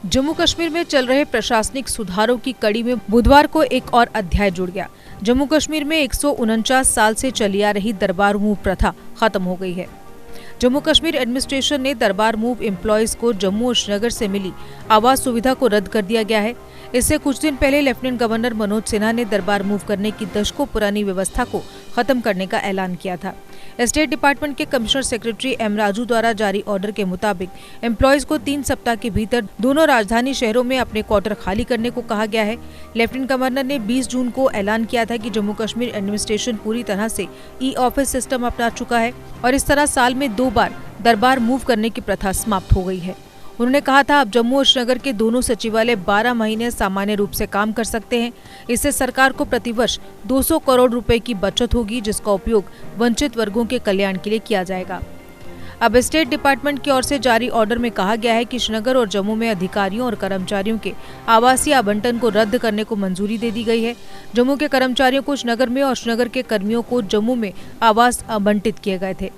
जम्मू कश्मीर में चल रहे प्रशासनिक सुधारों की कड़ी में बुधवार को एक और अध्याय जुड़ गया। जम्मू कश्मीर में 149 साल से चली आ रही दरबार मूव प्रथा खत्म हो गई है। जम्मू कश्मीर एडमिनिस्ट्रेशन ने दरबार मूव एम्प्लॉयज को जम्मू और श्रीनगर से मिली आवास सुविधा को रद्द कर दिया गया है। इससे कुछ दिन पहले लेफ्टिनेंट गवर्नर मनोज सिन्हा ने दरबार मूव करने की दशकों पुरानी व्यवस्था को खत्म करने का ऐलान किया था। स्टेट डिपार्टमेंट के कमिश्नर सेक्रेटरी एम राजू द्वारा जारी ऑर्डर के मुताबिक एम्प्लॉयज को 3 सप्ताह के भीतर दोनों राजधानी शहरों में अपने क्वार्टर खाली करने को कहा गया है। लेफ्टिनेंट गवर्नर ने 20 जून को ऐलान किया था कि जम्मू कश्मीर एडमिनिस्ट्रेशन पूरी तरह से ई-ऑफिस सिस्टम अपना चुका है और इस तरह साल में 2 बार दरबार मूव करने की प्रथा समाप्त हो गई है। उन्होंने कहा था, अब जम्मू और श्रीनगर के दोनों सचिवालय 12 महीने सामान्य रूप से काम कर सकते हैं। इससे सरकार को प्रतिवर्ष 200 करोड़ रुपए की बचत होगी, जिसका उपयोग वंचित वर्गों के कल्याण के लिए किया जाएगा। अब स्टेट डिपार्टमेंट की ओर से जारी ऑर्डर में कहा गया है कि श्रीनगर और जम्मू में अधिकारियों और कर्मचारियों के आवासीय आवंटन को रद्द करने को मंजूरी दे दी गई है। जम्मू के कर्मचारियों को श्रीनगर में और श्रीनगर के कर्मियों को जम्मू में आवास आवंटित किए गए थे।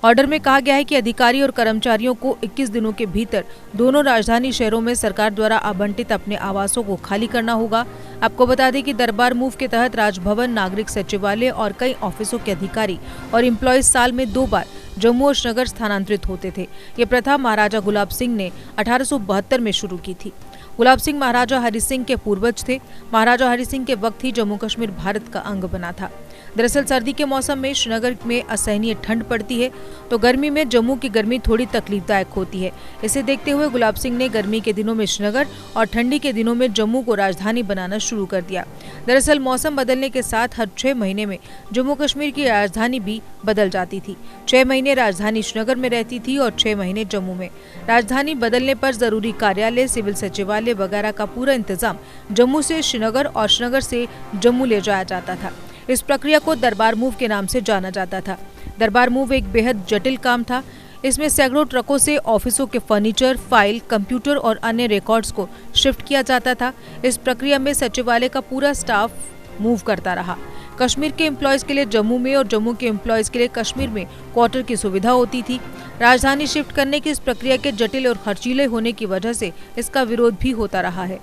ऑर्डर में कहा गया है कि अधिकारी और कर्मचारियों को 21 दिनों के भीतर दोनों राजधानी शहरों में सरकार द्वारा आवंटित अपने आवासों को खाली करना होगा। आपको बता दें कि दरबार मूव के तहत राजभवन, नागरिक सचिवालय और कई ऑफिसों के अधिकारी और एम्प्लॉयज साल में 2 बार जम्मू और श्रीनगर स्थानांतरित होते थे। ये प्रथा महाराजा गुलाब सिंह ने 1872 में शुरू की थी। गुलाब सिंह महाराजा हरि सिंह के पूर्वज थे। महाराजा हरि सिंह के वक्त ही जम्मू कश्मीर भारत का अंग बना था। दरअसल सर्दी के मौसम में श्रीनगर में असहनीय ठंड पड़ती है, तो गर्मी में जम्मू की गर्मी थोड़ी तकलीफदायक होती है। इसे देखते हुए गुलाब सिंह ने गर्मी के दिनों में श्रीनगर और ठंडी के दिनों में जम्मू को राजधानी बनाना शुरू कर दिया। दरअसल मौसम बदलने के साथ हर 6 महीने में जम्मू कश्मीर की राजधानी भी बदल जाती थी। 6 महीने राजधानी श्रीनगर में रहती थी और 6 महीने जम्मू में। राजधानी बदलने पर जरूरी कार्यालय, सिविल सचिवालय वगैरह का पूरा इंतजाम जम्मू से श्रीनगर और श्रीनगर से जम्मू ले जाया जाता था। इस प्रक्रिया को दरबार मूव के नाम से जाना जाता था। दरबार मूव एक बेहद जटिल काम था। इसमें सैकड़ों ट्रकों से ऑफिसों के फर्नीचर, फाइल, कंप्यूटर और अन्य रिकॉर्ड्स को शिफ्ट किया जाता था। इस प्रक्रिया में सचिवालय का पूरा स्टाफ मूव करता रहा। कश्मीर के एम्प्लॉयज के लिए जम्मू में और जम्मू के एम्प्लॉयज के लिए कश्मीर में क्वार्टर की सुविधा होती थी। राजधानी शिफ्ट करने की इस प्रक्रिया के जटिल और खर्चीले होने की वजह से इसका विरोध भी होता रहा है।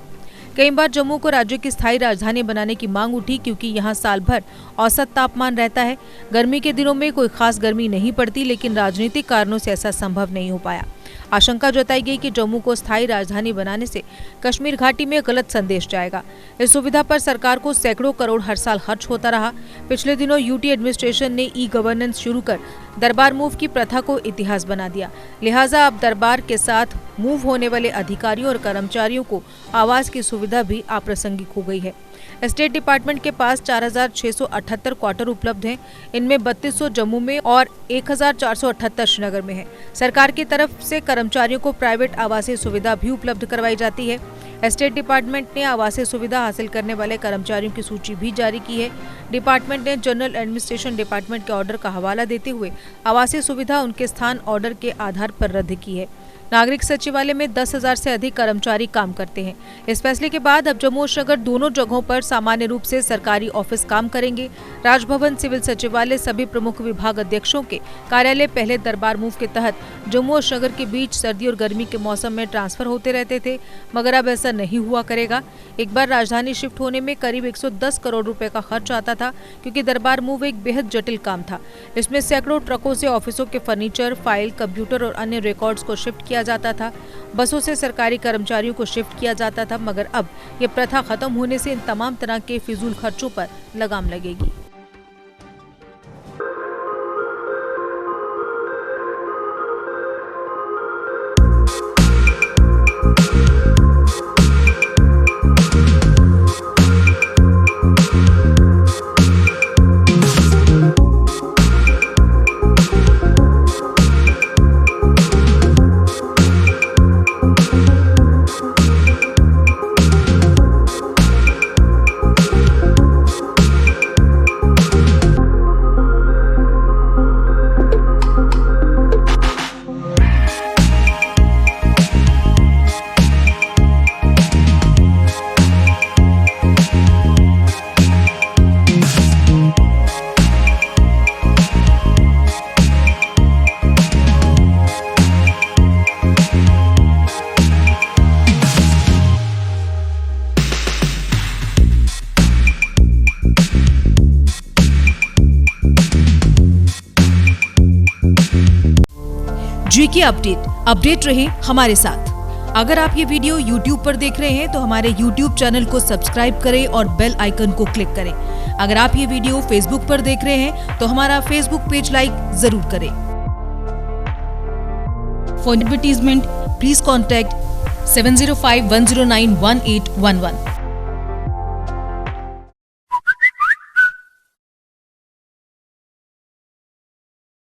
कई बार जम्मू को राज्य की स्थायी राजधानी बनाने की मांग उठी, क्योंकि यहाँ साल भर औसत तापमान रहता है। गर्मी के दिनों में कोई खास गर्मी नहीं पड़ती, लेकिन राजनीतिक कारणों से ऐसा संभव नहीं हो पाया। आशंका जताई गई कि जम्मू को स्थायी राजधानी बनाने से कश्मीर घाटी में गलत संदेश जाएगा। इस सुविधा पर सरकार को सैकड़ों करोड़ हर साल खर्च होता रहा। पिछले दिनों यूटी एडमिनिस्ट्रेशन ने ई-गवर्नेंस शुरू कर दरबार मूव की प्रथा को इतिहास बना दिया। लिहाजा अब दरबार के साथ मूव होने वाले अधिकारियों और कर्मचारियों को आवास की सुविधा भी अप्रासंगिक हो गई है। स्टेट डिपार्टमेंट के पास 4678 क्वार्टर उपलब्ध हैं। इनमें 3200 जम्मू में और 1478 श्रीनगर में है। सरकार की तरफ से कर्मचारियों को प्राइवेट आवासीय सुविधा भी उपलब्ध करवाई जाती है। स्टेट डिपार्टमेंट ने आवासीय सुविधा हासिल करने वाले कर्मचारियों की सूची भी जारी की है। डिपार्टमेंट ने जनरल एडमिनिस्ट्रेशन डिपार्टमेंट के ऑर्डर का हवाला देते हुए आवासीय सुविधा उनके स्थान ऑर्डर के आधार पर रद्द की है। नागरिक सचिवालय में 10,000 से अधिक कर्मचारी काम करते हैं। इस फैसले के बाद अब जम्मू और श्रीनगर दोनों जगहों पर सामान्य रूप से सरकारी ऑफिस काम करेंगे। राजभवन, सिविल सचिवालय, सभी प्रमुख विभाग अध्यक्षों के कार्यालय पहले दरबार मूव के तहत जम्मू और श्रीनगर के बीच सर्दी और गर्मी के मौसम में ट्रांसफर होते रहते थे, मगर अब ऐसा नहीं हुआ करेगा। एक बार राजधानी शिफ्ट होने में करीब 110 करोड़ रुपए का खर्च आता था, क्योंकि दरबार मूव एक बेहद जटिल काम था। इसमें सैकड़ों ट्रकों से ऑफिसों के फर्नीचर, फाइल, कंप्यूटर और अन्य रिकॉर्ड्स को शिफ्ट किया जाता था। बसों से सरकारी कर्मचारियों को शिफ्ट किया जाता था, मगर अब ये प्रथा खत्म होने से इन तमाम तरह के फिजूल खर्चों पर लगाम लगेगी। GK अपडेट रहे हमारे साथ। अगर आप ये वीडियो YouTube पर देख रहे हैं तो हमारे YouTube चैनल को सब्सक्राइब करें और बेल आइकन को क्लिक करें। अगर आप ये वीडियो Facebook पर देख रहे हैं तो हमारा Facebook पेज लाइक जरूर करें। For advertisement please contact 7051091811।